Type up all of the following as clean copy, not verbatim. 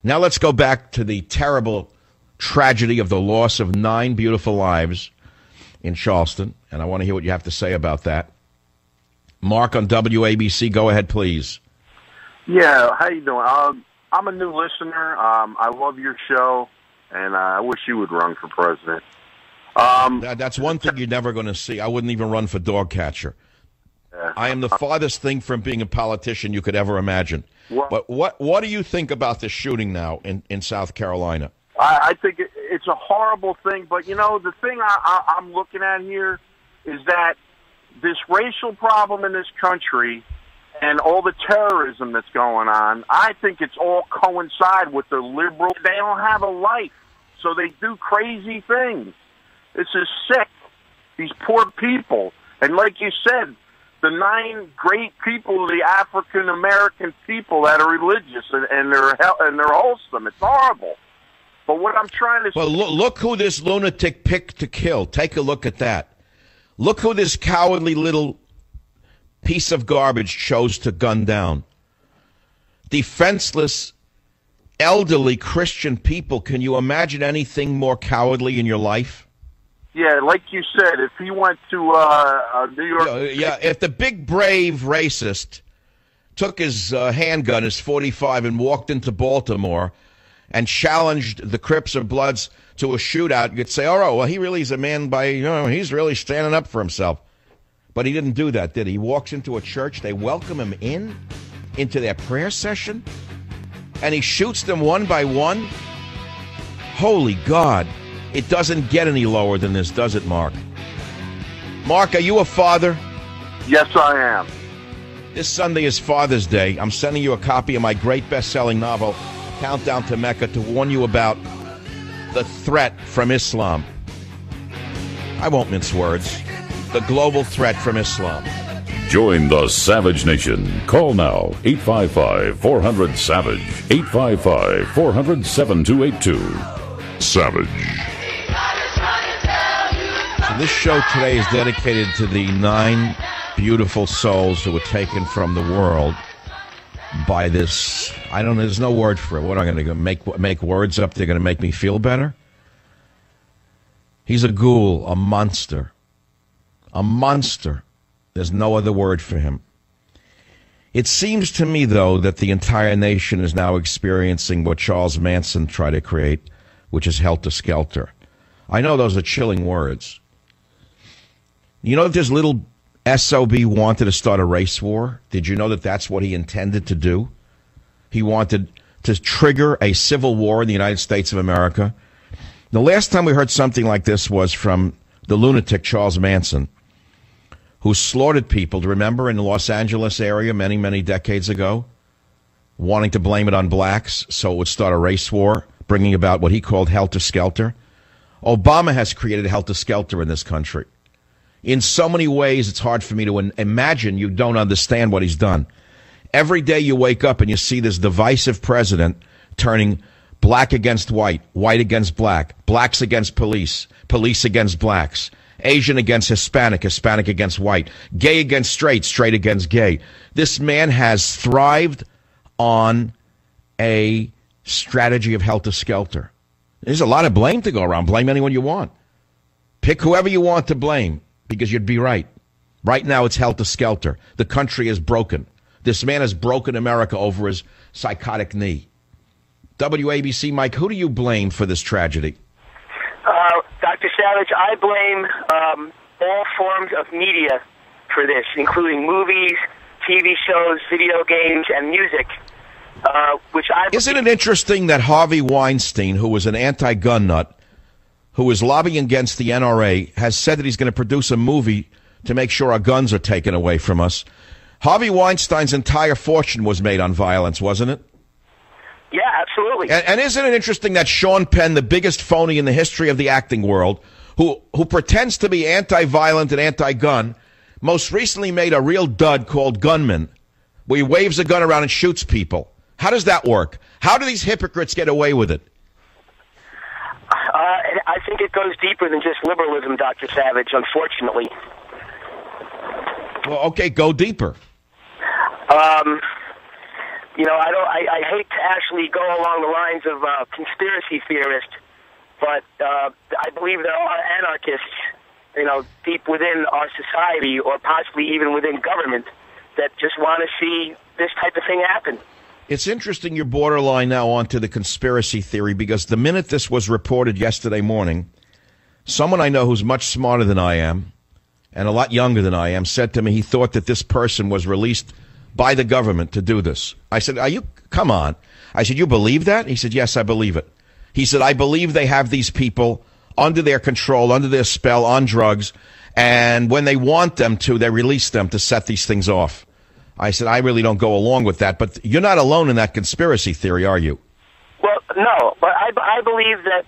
Now let's go back to the terrible tragedy of the loss of 9 beautiful lives in Charleston, and I want to hear what you have to say about that. Mark on WABC, go ahead, please. Yeah, how you doing? I'm a new listener. I love your show, and I wish you would run for president. That's one thing you're never going to see. I wouldn't even run for dog catcher. I am the farthest thing from being a politician you could ever imagine. But what do you think about this shooting now in South Carolina? I think it's a horrible thing, but, you know, the thing I'm looking at here is that this racial problem in this country and all the terrorism that's going on, I think it's all coincide with the liberal. They don't have a life, so they do crazy things. This is sick. These poor people. And like you said, the 9 great people, the African American people that are religious and they're wholesome. It's horrible. But what I'm trying to say... Well, look who this lunatic picked to kill. Take a look at that. Look who this cowardly little piece of garbage chose to gun down. Defenseless, elderly Christian people. Can you imagine anything more cowardly in your life? Yeah, like you said, if he went to New York... Yeah, if the big, brave racist took his handgun, his .45, and walked into Baltimore and challenged the Crips or Bloods to a shootout, you'd say, oh, well, he really is a man he's really standing up for himself. But he didn't do that, did he? He walks into a church, they welcome him into their prayer session, and he shoots them one by one? Holy God. It doesn't get any lower than this, does it, Mark? Mark, are you a father? Yes, I am. This Sunday is Father's Day. I'm sending you a copy of my great best-selling novel, Countdown to Mecca, to warn you about the threat from Islam. I won't mince words. The global threat from Islam. Join the Savage Nation. Call now, 855-400-SAVAGE, 855-400-7282. Savage. So this show today is dedicated to the 9 beautiful souls who were taken from the world by this. I don't know. There's no word for it. What am I going to make words up? They're going to make me feel better. He's a ghoul, a monster, a monster. There's no other word for him. It seems to me, though, that the entire nation is now experiencing what Charles Manson tried to create, which is Helter Skelter. I know those are chilling words. You know that this little SOB wanted to start a race war? Did you know that that's what he intended to do? He wanted to trigger a civil war in the United States of America. The last time we heard something like this was from the lunatic Charles Manson, who slaughtered people, remember, in the Los Angeles area many, many decades ago, wanting to blame it on blacks so it would start a race war, bringing about what he called Helter Skelter. Obama has created Helter Skelter in this country. In so many ways, it's hard for me to imagine you don't understand what he's done. Every day you wake up and you see this divisive president turning black against white, white against black, blacks against police, police against blacks, Asian against Hispanic, Hispanic against white, gay against straight, straight against gay. This man has thrived on a strategy of Helter Skelter. There's a lot of blame to go around. Blame anyone you want. Pick whoever you want to blame, because you'd be right. Right now it's Helter Skelter. The country is broken. This man has broken America over his psychotic knee. WABC, Mike, who do you blame for this tragedy? Dr. Savage, I blame all forms of media for this, including movies, TV shows, video games, and music. Isn't it interesting that Harvey Weinstein, who was an anti-gun nut, who is lobbying against the NRA, has said that he's going to produce a movie to make sure our guns are taken away from us? Harvey Weinstein's entire fortune was made on violence, wasn't it? Yeah, absolutely. And isn't it interesting that Sean Penn, the biggest phony in the history of the acting world, who pretends to be anti-violent and anti-gun, most recently made a real dud called Gunman, where he waves a gun around and shoots people. How does that work? How do these hypocrites get away with it? I think it goes deeper than just liberalism, Dr. Savage, unfortunately. Well, okay, go deeper. I hate to actually go along the lines of conspiracy theorist, but I believe there are anarchists, deep within our society or possibly even within government that just want to see this type of thing happen. It's interesting you're borderline now onto the conspiracy theory, because the minute this was reported yesterday morning, someone I know who's much smarter than I am and a lot younger than I am said to me he thought that this person was released by the government to do this. I said, come on. I said, you believe that? He said, yes, I believe it. He said, I believe they have these people under their control, under their spell, on drugs, and when they want them to, they release them to set these things off. I said, I really don't go along with that, but you're not alone in that conspiracy theory, are you? Well, no, but I believe that,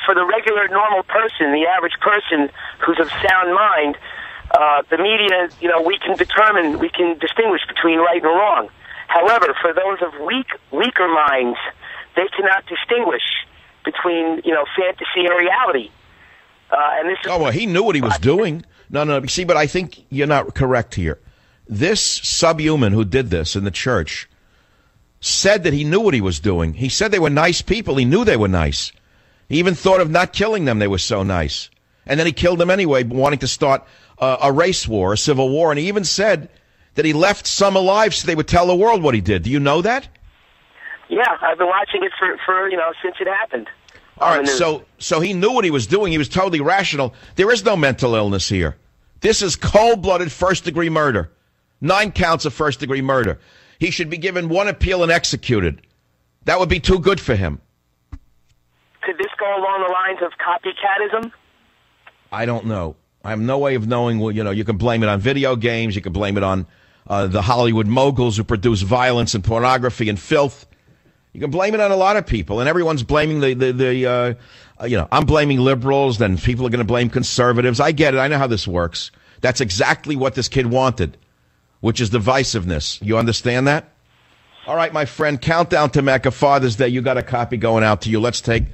for the regular, normal person, the average person who's of sound mind, the media, we can distinguish between right and wrong. However, for those of weaker minds, they cannot distinguish between, fantasy and reality. And this is he knew what he was doing. No, see, but I think you're not correct here. This subhuman who did this in the church said that he knew what he was doing. He said they were nice people. He knew they were nice. He even thought of not killing them. They were so nice. And then he killed them anyway, wanting to start a race war, a civil war. And he even said that he left some alive so they would tell the world what he did. Do you know that? Yeah, I've been watching it for since it happened. All right, so he knew what he was doing. He was totally rational. There is no mental illness here. This is cold-blooded first-degree murder. 9 counts of first-degree murder. He should be given 1 appeal and executed. That would be too good for him. Could this go along the lines of copycatism? I don't know. I have no way of knowing. Well, you can blame it on video games. You can blame it on the Hollywood moguls who produce violence and pornography and filth. You can blame it on a lot of people, and everyone's blaming I'm blaming liberals, then people are going to blame conservatives. I get it. I know how this works. That's exactly what this kid wanted, which is divisiveness. You understand that? All right, my friend, countdown to Mecca, Father's Day. You got a copy going out to you. Let's take